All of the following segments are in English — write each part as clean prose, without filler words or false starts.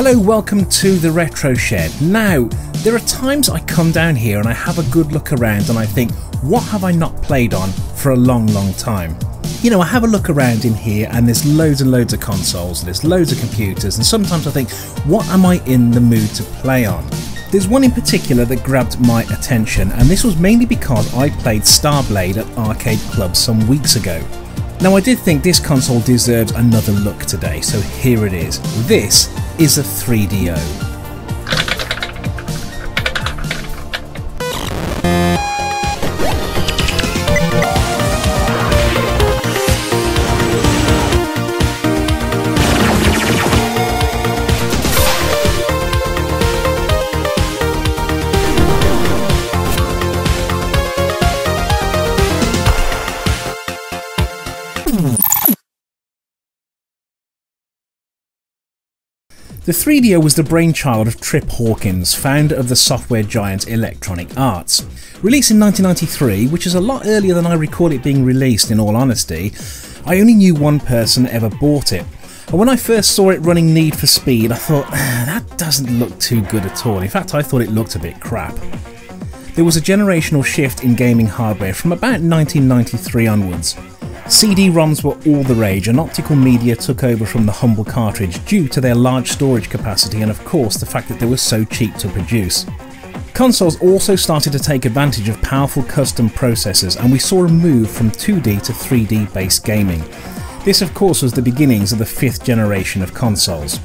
Hello, welcome to the Retro Shed. Now, there are times I come down here and I have a good look around and I think, what have I not played on for a long time? You know, I have a look around in here and there's loads and loads of consoles, there's loads of computers, and sometimes I think, what am I in the mood to play on? There's one in particular that grabbed my attention, and this was mainly because I played StarBlade at Arcade Club some weeks ago. Now, I did think this console deserves another look today, so here it is. This is a 3DO. The 3DO was the brainchild of Trip Hawkins, founder of the software giant Electronic Arts. Released in 1993, which is a lot earlier than I recall it being released in all honesty, I only knew one person ever bought it. And when I first saw it running Need for Speed, I thought, that doesn't look too good at all. In fact, I thought it looked a bit crap. There was a generational shift in gaming hardware from about 1993 onwards. CD-ROMs were all the rage, and optical media took over from the humble cartridge due to their large storage capacity and of course the fact that they were so cheap to produce. Consoles also started to take advantage of powerful custom processors, and we saw a move from 2D to 3D based gaming. This of course was the beginnings of the 5th generation of consoles.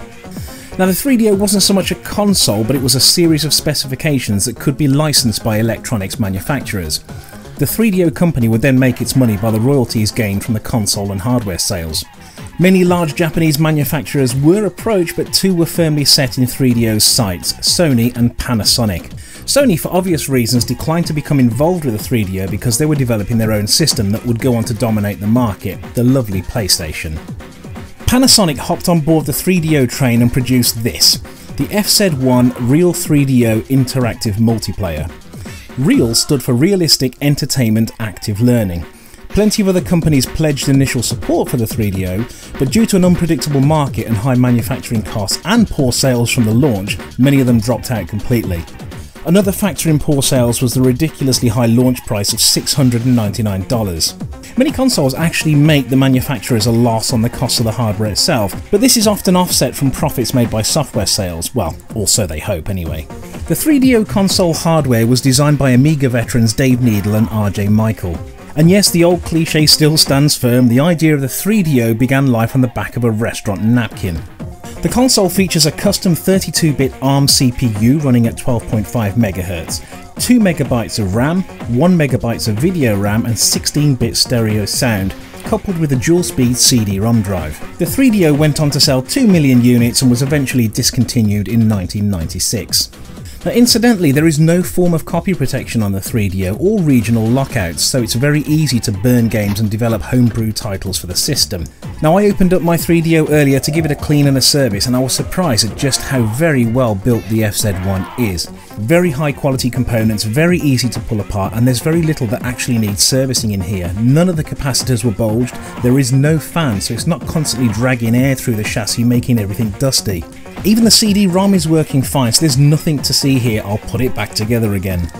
Now, the 3DO wasn't so much a console, but it was a series of specifications that could be licensed by electronics manufacturers. The 3DO company would then make its money by the royalties gained from the console and hardware sales. Many large Japanese manufacturers were approached, but two were firmly set in 3DO's sights: Sony and Panasonic. Sony, for obvious reasons, declined to become involved with the 3DO because they were developing their own system that would go on to dominate the market, the lovely PlayStation. Panasonic hopped on board the 3DO train and produced this, the FZ1 Real 3DO Interactive Multiplayer. REAL stood for Realistic Entertainment Active Learning. Plenty of other companies pledged initial support for the 3DO, but due to an unpredictable market and high manufacturing costs and poor sales from the launch, many of them dropped out completely. Another factor in poor sales was the ridiculously high launch price of $699. Many consoles actually make the manufacturers a loss on the cost of the hardware itself, but this is often offset from profits made by software sales, well, or so they hope anyway. The 3DO console hardware was designed by Amiga veterans Dave Needle and RJ Michael. And yes, the old cliche still stands firm, the idea of the 3DO began life on the back of a restaurant napkin. The console features a custom 32-bit ARM CPU running at 12.5 MHz, 2 MB of RAM, 1 MB of video RAM and 16-bit stereo sound, coupled with a dual-speed CD-ROM drive. The 3DO went on to sell 2 million units and was eventually discontinued in 1996. Now, incidentally, there is no form of copy protection on the 3DO or regional lockouts, so it's very easy to burn games and develop homebrew titles for the system. Now, I opened up my 3DO earlier to give it a clean and a service, and I was surprised at just how very well built the FZ1 is. Very high quality components, very easy to pull apart, and there's very little that actually needs servicing in here. None of the capacitors were bulged, there is no fan, so it's not constantly dragging air through the chassis making everything dusty. Even the CD-ROM is working fine, so there's nothing to see here. I'll put it back together again.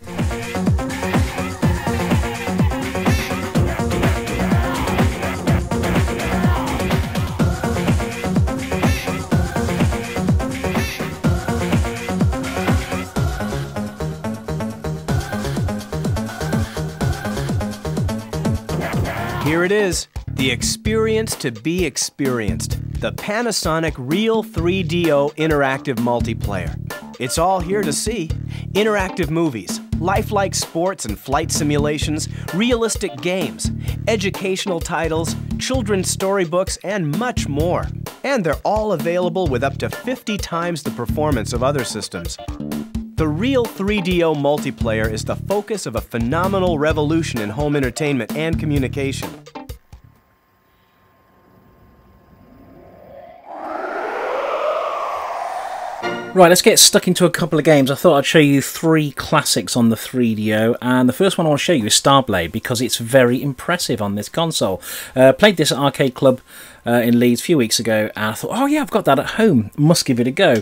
Here it is, the experience to be experienced. The Panasonic Real 3DO Interactive Multiplayer. It's all here to see. Interactive movies, lifelike sports and flight simulations, realistic games, educational titles, children's storybooks, and much more. And they're all available with up to 50 times the performance of other systems. The Real 3DO Multiplayer is the focus of a phenomenal revolution in home entertainment and communication. Right, let's get stuck into a couple of games. I thought I'd show you 3 classics on the 3DO, and the first one I want to show you is StarBlade, because it's very impressive on this console. Played this at Arcade Club in Leeds a few weeks ago, and I thought, oh yeah, I've got that at home, must give it a go.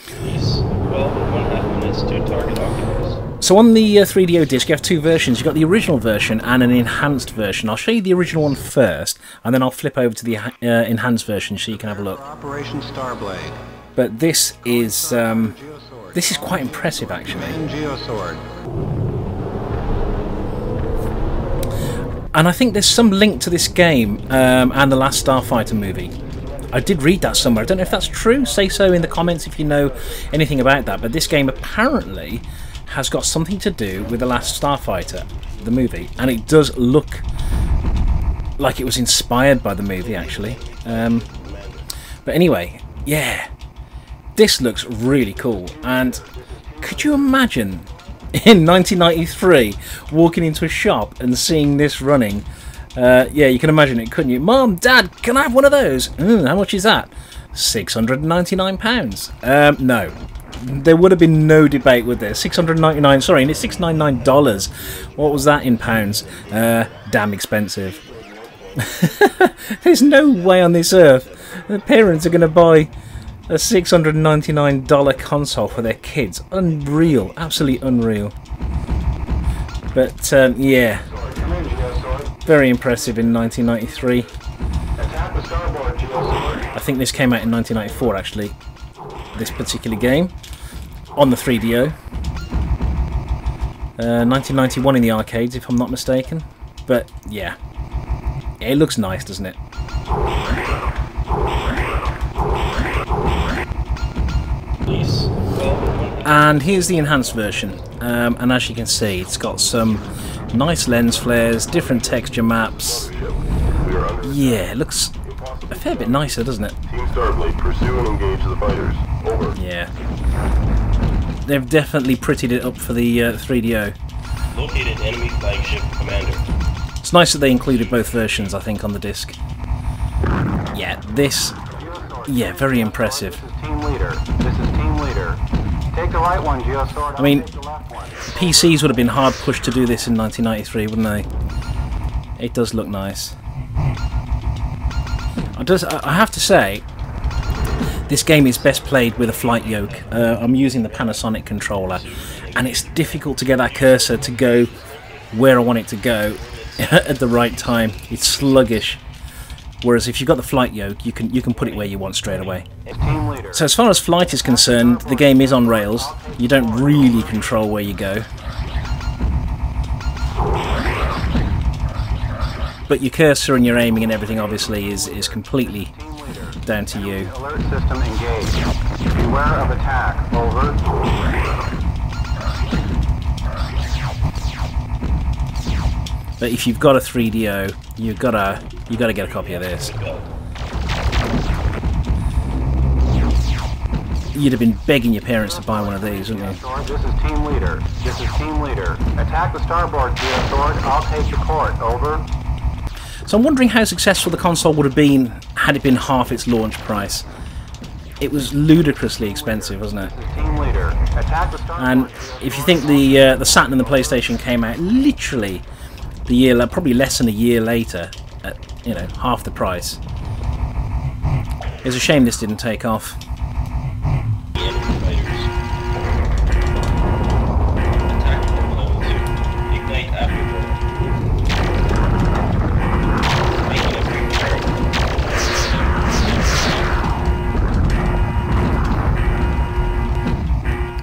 Please, 12.5 minutes to target octopus. So on the 3DO disc you have 2 versions. You've got the original version and an enhanced version. I'll show you the original one first, and then I'll flip over to the enhanced version so you can have a look. Operation StarBlade. But this is quite impressive, actually. And I think there's some link to this game and the last Starfighter movie. I did read that somewhere. I don't know if that's true. Say so in the comments if you know anything about that. But this game apparently has got something to do with the last Starfighter, the movie, and it does look like it was inspired by the movie, actually. But anyway, yeah. This looks really cool, and could you imagine in 1993 walking into a shop and seeing this running? Yeah, you can imagine it, couldn't you? Mom, Dad, can I have one of those? How much is that? £699. No, there would have been no debate with this. $699, sorry, and it's $699. What was that in pounds? Damn expensive. There's no way on this earth the parents are going to buy a $699 console for their kids. Unreal, absolutely unreal. But yeah, very impressive in 1993. I think this came out in 1994 actually, this particular game, on the 3DO. 1991 in the arcades if I'm not mistaken. But yeah, it looks nice, doesn't it? And here's the enhanced version, and as you can see, it's got some nice lens flares, different texture maps. Yeah, it looks a fair bit nicer, doesn't it? Team StarBlade, pursue and engage the fighters. Over. Yeah, they've definitely prettied it up for the 3DO. Located enemy flagship commander. It's nice that they included both versions, I think, on the disc. Yeah, this, yeah, very impressive. Team leader. This is team leader. Take the right one, Geosword. I mean, PCs would have been hard pushed to do this in 1993, wouldn't they? It does look nice. I have to say, this game is best played with a flight yoke. I'm using the Panasonic controller, and it's difficult to get that cursor to go where I want it to go at the right time. It's sluggish. Whereas if you've got the flight yoke, you can put it where you want straight away. So as far as flight is concerned, the game is on rails. You don't really control where you go. But your cursor and your aiming and everything obviously is completely down to you. Alert system engaged. Beware of attack. Over. But if you've got a 3DO, you gotta get a copy of this. You'd have been begging your parents to buy one of these, wouldn't you? This is team leader. This is team leader. Attack the starboard, Geosword. I'll take the court. Over. So I'm wondering how successful the console would have been had it been half its launch price. It was ludicrously expensive, wasn't it? Team leader. Attack the starboard. And if you think the Saturn and the PlayStation came out literally the year, probably less than a year later, at half the price. It's a shame this didn't take off.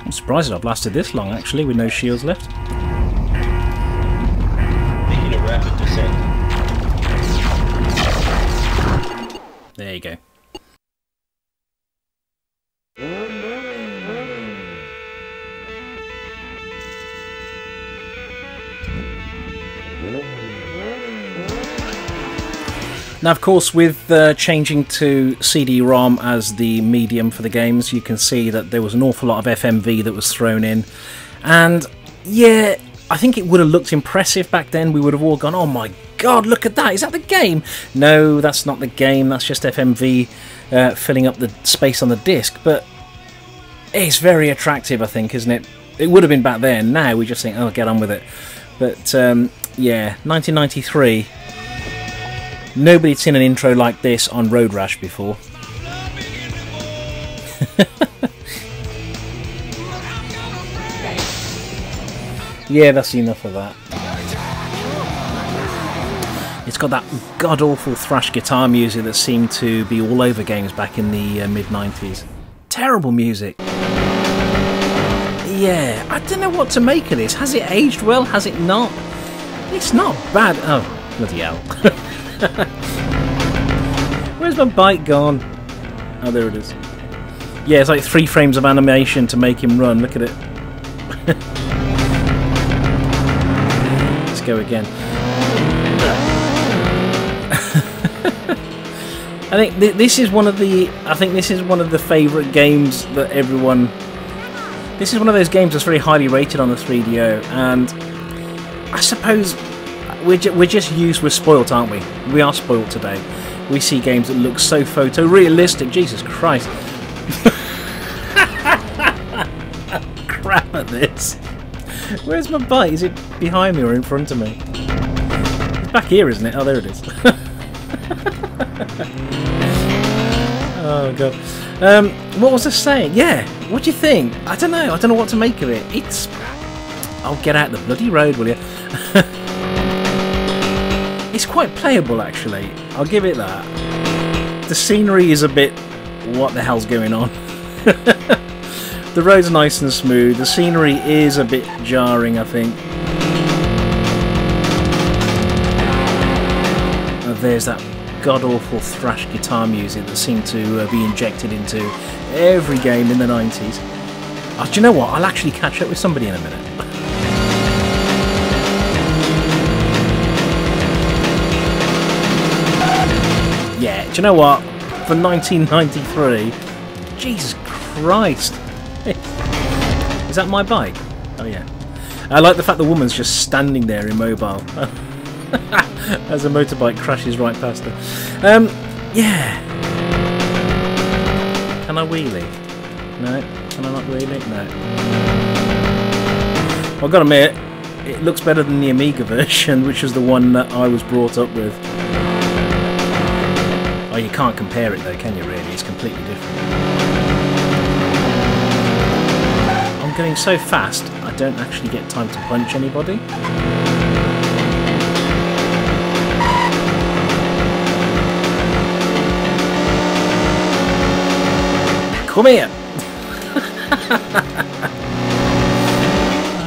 I'm surprised I've lasted this long actually with no shields left. Making a rapid descent. There you go. Now, of course, with changing to CD-ROM as the medium for the games, you can see that there was an awful lot of FMV that was thrown in. And, yeah, I think it would have looked impressive back then. We would have all gone, oh my god, look at that, is that the game? No, that's not the game, that's just FMV filling up the space on the disc. But It's very attractive, I think, isn't it? It would have been back then. Now we just think, oh, get on with it. But yeah, 1993. Nobody'd seen an intro like this on Road Rash before. Yeah, that's enough of that. It's got that god-awful thrash guitar music that seemed to be all over games back in the mid-90s. Terrible music. Yeah, I don't know what to make of this. Has it aged well? Has it not? It's not bad. Oh, bloody hell. Where's my bike gone? Oh, there it is. Yeah, it's like 3 frames of animation to make him run. Look at it. Let's go again. I think this is one of the. I think this is one of the favourite games that everyone. This is one of those games that's very highly rated on the 3DO, and I suppose we're just used. We're spoilt, aren't we? We are spoilt today. We see games that look so photorealistic. Jesus Christ! Crap at this. Where's my bike? Is it behind me or in front of me? It's back here, isn't it? Oh, there it is. Oh god. What was I saying? Yeah. What do you think? I don't know. I don't know what to make of it. It's. Oh, get out the bloody road, will you? It's quite playable, actually. I'll give it that. The scenery is a bit. What the hell's going on? The road's nice and smooth. The scenery is a bit jarring, I think. There's that god-awful thrash guitar music that seemed to be injected into every game in the 90s. Oh, do you know what? I'll actually catch up with somebody in a minute. Yeah, do you know what? For 1993, Jesus Christ. Is that my bike? Oh yeah. I like the fact the woman's just standing there immobile. As a motorbike crashes right past her. Yeah. Can I wheelie? No. Can I not wheelie? No. Well, I've got to admit, it looks better than the Amiga version, which was the one that I was brought up with. Oh, you can't compare it though, can you really? It's completely different. I'm going so fast, I don't actually get time to punch anybody. Come here!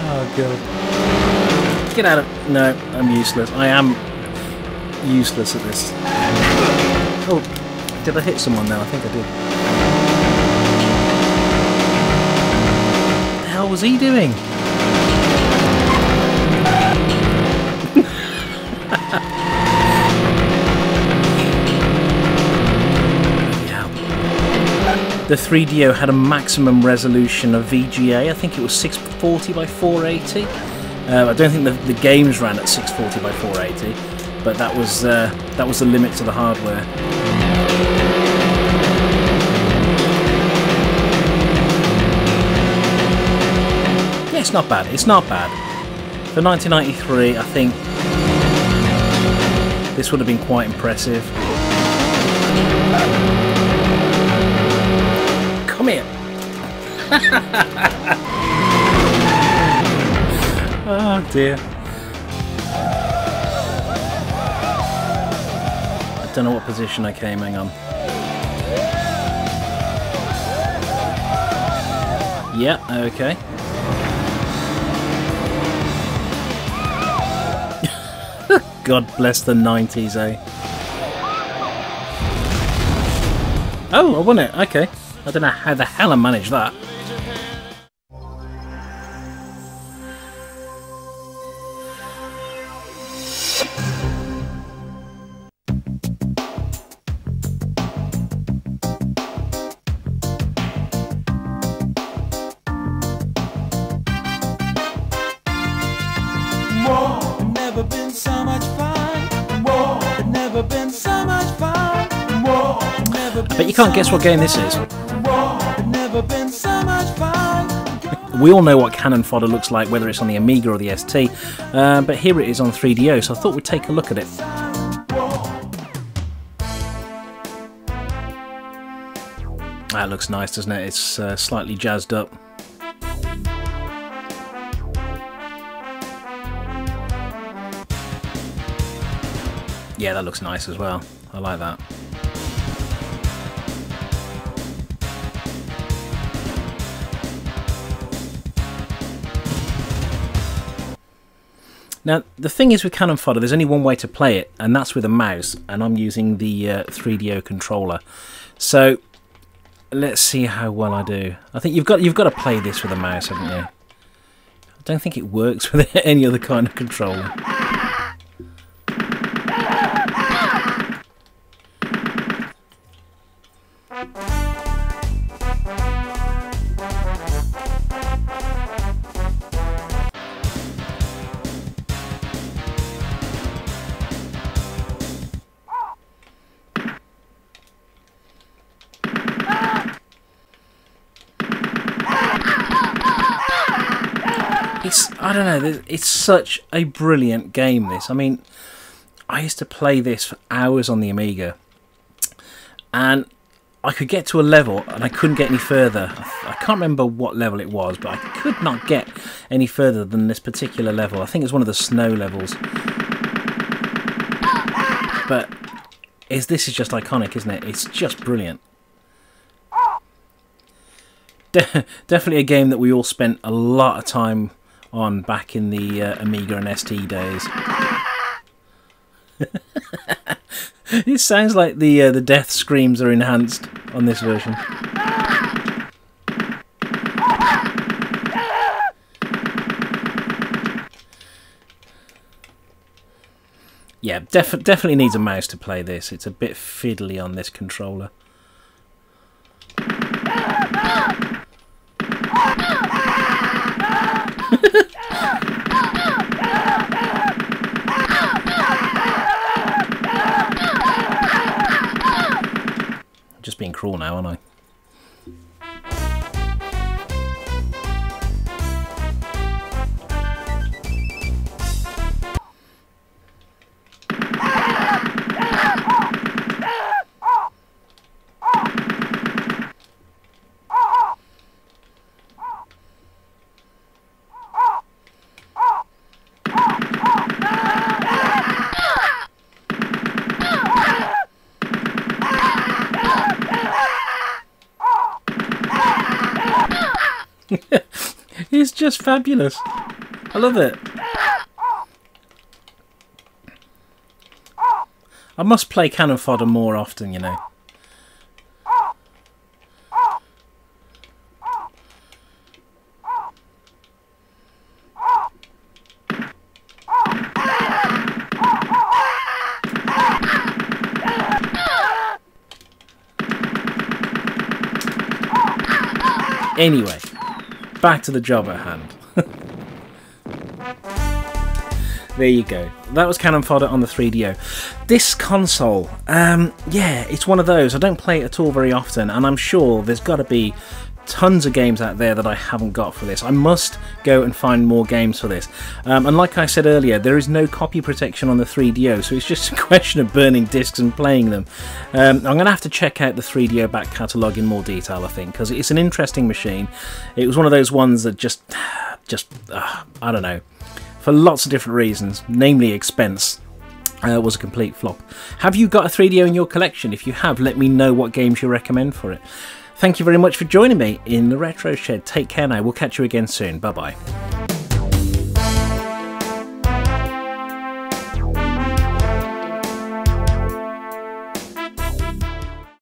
Oh god. Get out of... No, I'm useless. I am useless at this. Oh, did I hit someone now? I think I did. What the hell was he doing? The 3DO had a maximum resolution of VGA. I think it was 640 by 480. I don't think the games ran at 640 by 480, but that was the limit to the hardware. Yeah, it's not bad. It's not bad. For 1993, I think this would have been quite impressive. Come here. Oh dear. I don't know what position I came, hang on. Yeah, okay. God bless the 90s, eh? Oh, I won it, okay. I don't know how the hell I managed that. Never been so much fun. Never been so much fun. I bet you can't guess what game this is. Never been so much fun. We all know what Cannon Fodder looks like, whether it's on the Amiga or the ST, but here it is on 3DO, so I thought we'd take a look at it. That looks nice, doesn't it? It's slightly jazzed up. Yeah, that looks nice as well. I like that. Now, the thing is with Cannon Fodder, there's only one way to play it, and that's with a mouse, and I'm using the 3DO controller. So, let's see how well I do. I think you've got to play this with a mouse, haven't you? I don't think it works with any other kind of controller. I don't know, it's such a brilliant game, this. I mean, I used to play this for hours on the Amiga, and I could get to a level and I couldn't get any further. I can't remember what level it was, but I could not get any further than this particular level. I think it's one of the snow levels. But this is just iconic, isn't it? It's just brilliant. Definitely a game that we all spent a lot of time on back in the Amiga and ST days. It sounds like the death screams are enhanced on this version. Yeah, definitely needs a mouse to play this. It's a bit fiddly on this controller. Just being cruel now, aren't I? It's just fabulous. I love it. I must play Cannon Fodder more often, you know. Anyway, back to the job at hand. There you go. That was Cannon Fodder on the 3DO. This console, yeah, it's one of those. I don't play it at all very often, and I'm sure there's got to be tons of games out there that I haven't got for this. I must go and find more games for this. And like I said earlier, there is no copy protection on the 3DO, so it's just a question of burning discs and playing them. I'm going to have to check out the 3DO back catalogue in more detail, I think, because it's an interesting machine. It was one of those ones that just I don't know, for lots of different reasons, namely expense, was a complete flop. Have you got a 3DO in your collection? If you have, let me know what games you recommend for it. Thank you very much for joining me in the Retro Shed. Take care now. We'll catch you again soon. Bye-bye.